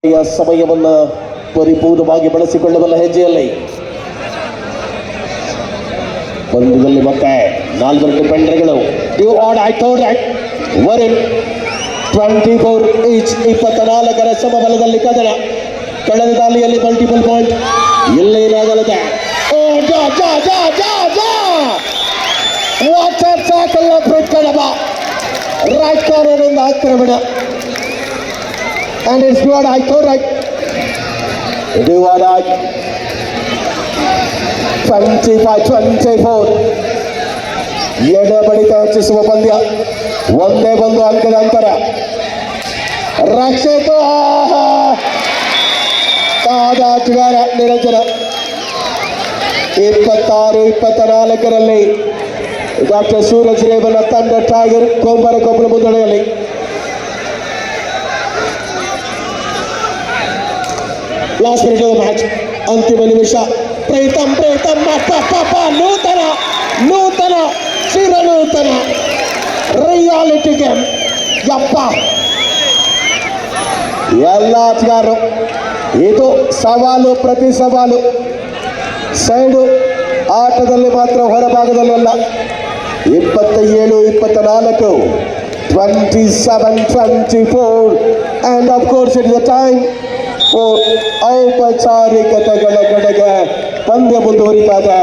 ಸಮಯವನ್ನು ಪರಿಪೂರ್ಣವಾಗಿ ಬಳಸಿಕೊಳ್ಳಬಲ್ಲ ಹೆಜ್ಜೆಯಲ್ಲಿ ಪಂದ್ಯದಲ್ಲಿ ಮತ್ತೆ 4 ಡಿಫೆಂಡರ್ಗಳು ಡ್ಯೂ ಆಡ್ ಆಯ್ತು ವರಿನ್ 24 ಈಚ್ 24ರ ಸಮಬಲದಲ್ಲಿ ಕದನ ಕಳೆದ ದಾಳಿಯಲ್ಲಿ ಮಲ್ಟಿಪಲ್ ಪಾಯಿಂಟ್ ಇಲ್ಲೇನಾಗಲಿದೆ ವಾಟರ್ ಟ್ಯಾಕಲ್ ಕಡಬ ರೈಟ್ ಕಾರ್ನರ್ನಿಂದ ಆಕ್ರಮಣ and it's good I thought right do what I 25-24 ಎಡೆ ಬಡಿತ ಹೆಚ್ಚಿಸುವ ಪಂದ್ಯ ಒಂದೇ ಒಂದು ಅಂಕದ ಅಂತರ ರಕ್ಷಿತ ಆಟಗಾರ ನಿರಂಜನ 26-24ರಲ್ಲಿ ಡಾಕ್ಟರ್ ಸೂರಜ್ ರೇವಣ್ಣ ತಂಡ ಟೈಗರ್ ಕೊಬ್ಬರ ಮುನ್ನಡೆಯಲ್ಲಿ ಲಾಸ್ಟ್ ಮಿನಿಟ್ ಆಫ್ ಮ್ಯಾಚ್ ಅಂತಿಮ ನಿಮಿಷ ಪ್ರೀತಮ್ ನೂತನ ಚಿರನೂತನ ರಿಯಾಲಿಟಿ ಗೇಮ್ ಯಪ್ಪ ಎಲ್ಲ ಆಟಗಾರರು ಇದು ಸವಾಲು ಪ್ರತಿ ಸವಾಲು ಸೈಡು ಆಟದಲ್ಲಿ ಮಾತ್ರ ಹೊರಭಾಗದಲ್ಲ 27-24 27-24 and of course it is the time ಔಪಚಾರಿಕತೆಗಳ ಕಡೆಗೆ ಪಂದ್ಯ ಮುಂದುವರಿತಾ ಇದೆ.